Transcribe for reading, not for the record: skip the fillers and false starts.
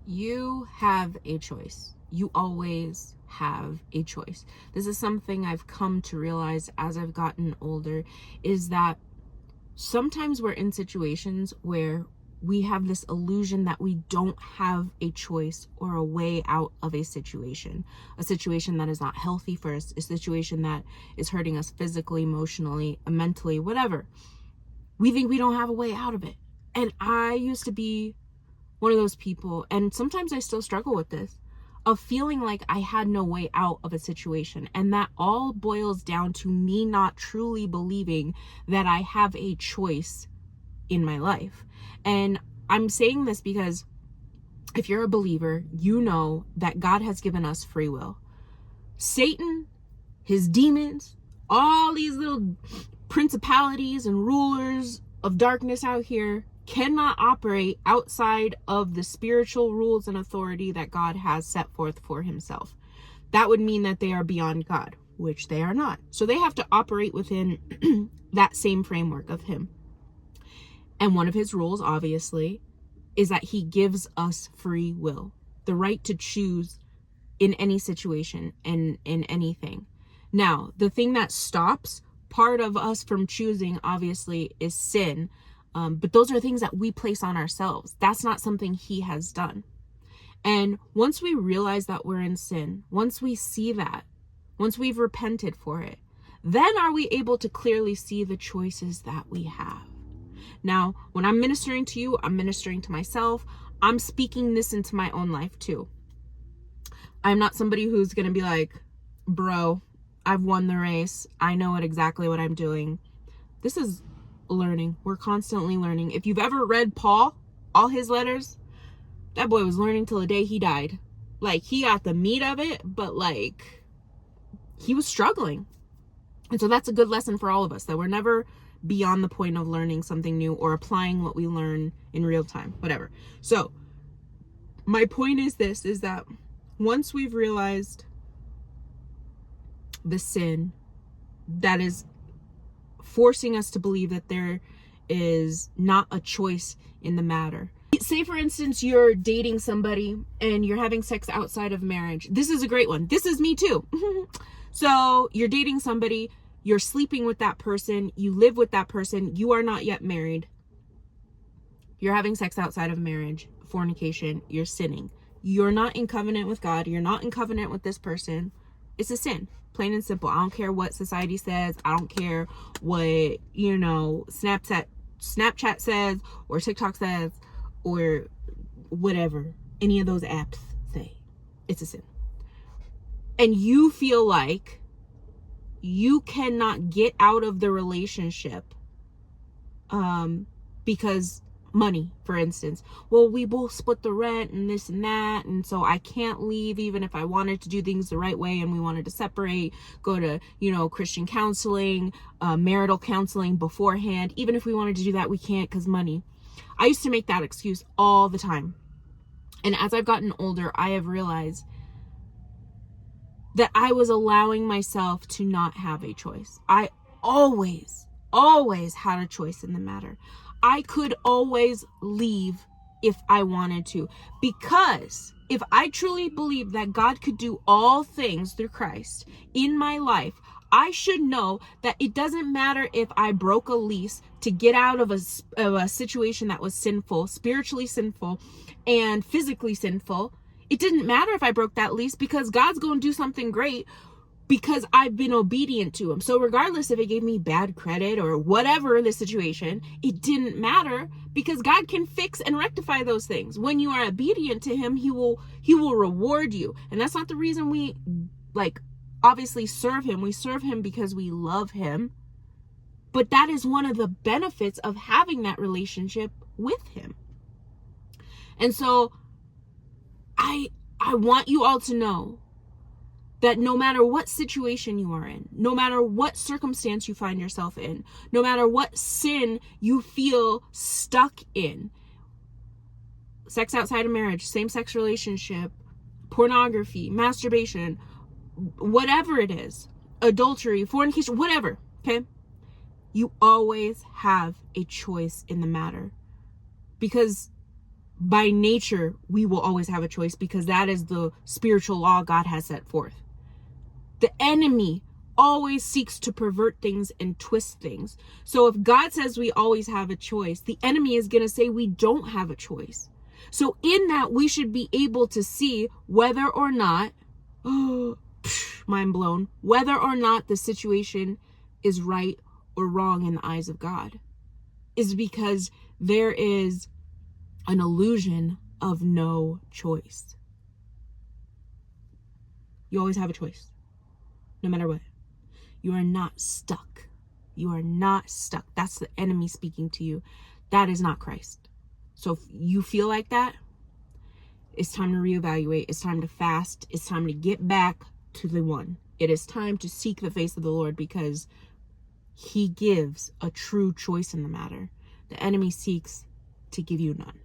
You have a choice. You always have a choice. This is something I've come to realize as I've gotten older, is that sometimes we're in situations where we have this illusion that we don't have a choice or a way out of a situation that is not healthy for us, a situation that is hurting us physically, emotionally, mentally, whatever. We think we don't have a way out of it. And I used to be one of those people, and sometimes I still struggle with this, of feeling like I had no way out of a situation. And that all boils down to me not truly believing that I have a choice in my life. And I'm saying this because if you're a believer, you know that God has given us free will. Satan, his demons, all these little principalities and rulers of darkness out here cannot operate outside of the spiritual rules and authority that God has set forth for himself. That would mean that they are beyond God, which they are not. So they have to operate within that same framework of him. And one of his rules, obviously, is that he gives us free will, the right to choose in any situation and in anything. Now, the thing that stops part of us from choosing, obviously, is sin. But those are things that we place on ourselves. That's not something he has done. And once we realize that we're in sin, once we see that, once we've repented for it, then are we able to clearly see the choices that we have. Now, when I'm ministering to you, I'm ministering to myself. I'm speaking this into my own life too. I'm not somebody who's going to be like, bro, I've won the race. I know exactly what I'm doing. This is learning. We're constantly learning. If you've ever read Paul, all his letters, that boy was learning till the day he died. Like, he got the meat of it, but like, he was struggling. And so that's a good lesson for all of us, that we're never beyond the point of learning something new or applying what we learn in real time, whatever. So my point is this, is that once we've realized the sin that is forcing us to believe that there is not a choice in the matter. Say, for instance, you're dating somebody and you're having sex outside of marriage. This is a great one. This is me too. So you're dating somebody, you're sleeping with that person, you live with that person, you are not yet married. You're having sex outside of marriage, fornication, you're sinning. You're not in covenant with God. You're not in covenant with this person. It's a sin. Plain and simple. I don't care what society says. I don't care what, Snapchat says or TikTok says or whatever any of those apps say. It's a sin. And you feel like you cannot get out of the relationship because money, for instance. Well, we both split the rent and this and that, and so I can't leave even if I wanted to do things the right way and we wanted to separate, go to, Christian counseling, marital counseling beforehand. Even if we wanted to do that, we can't because money. I used to make that excuse all the time. And as I've gotten older, I have realized that I was allowing myself to not have a choice. I always had a choice in the matter. I could always leave if I wanted to, because if I truly believe that God could do all things through Christ in my life, I should know that it doesn't matter if I broke a lease to get out of a situation that was sinful, spiritually sinful, and physically sinful. It didn't matter if I broke that lease, because God's going to do something great because I've been obedient to him. So regardless if it gave me bad credit or whatever the situation, it didn't matter, because God can fix and rectify those things. When you are obedient to him, he will reward you. And that's not the reason we obviously serve him. We serve him because we love him. But that is one of the benefits of having that relationship with him. And so I want you all to know that no matter what situation you are in, no matter what circumstance you find yourself in, no matter what sin you feel stuck in, sex outside of marriage, same-sex relationship, pornography, masturbation, whatever it is, adultery, fornication, whatever, okay? You always have a choice in the matter, because by nature, we will always have a choice because that is the spiritual law God has set forth. The enemy always seeks to pervert things and twist things. So if God says we always have a choice, the enemy is going to say we don't have a choice. So in that, we should be able to see whether or not, mind blown, whether or not the situation is right or wrong in the eyes of God. Is because there is an illusion of no choice. You always have a choice, no matter what. You are not stuck. You are not stuck. That's the enemy speaking to you. That is not Christ. So if you feel like that, it's time to reevaluate. It's time to fast. It's time to get back to the one. It is time to seek the face of the Lord because he gives a true choice in the matter. The enemy seeks to give you none.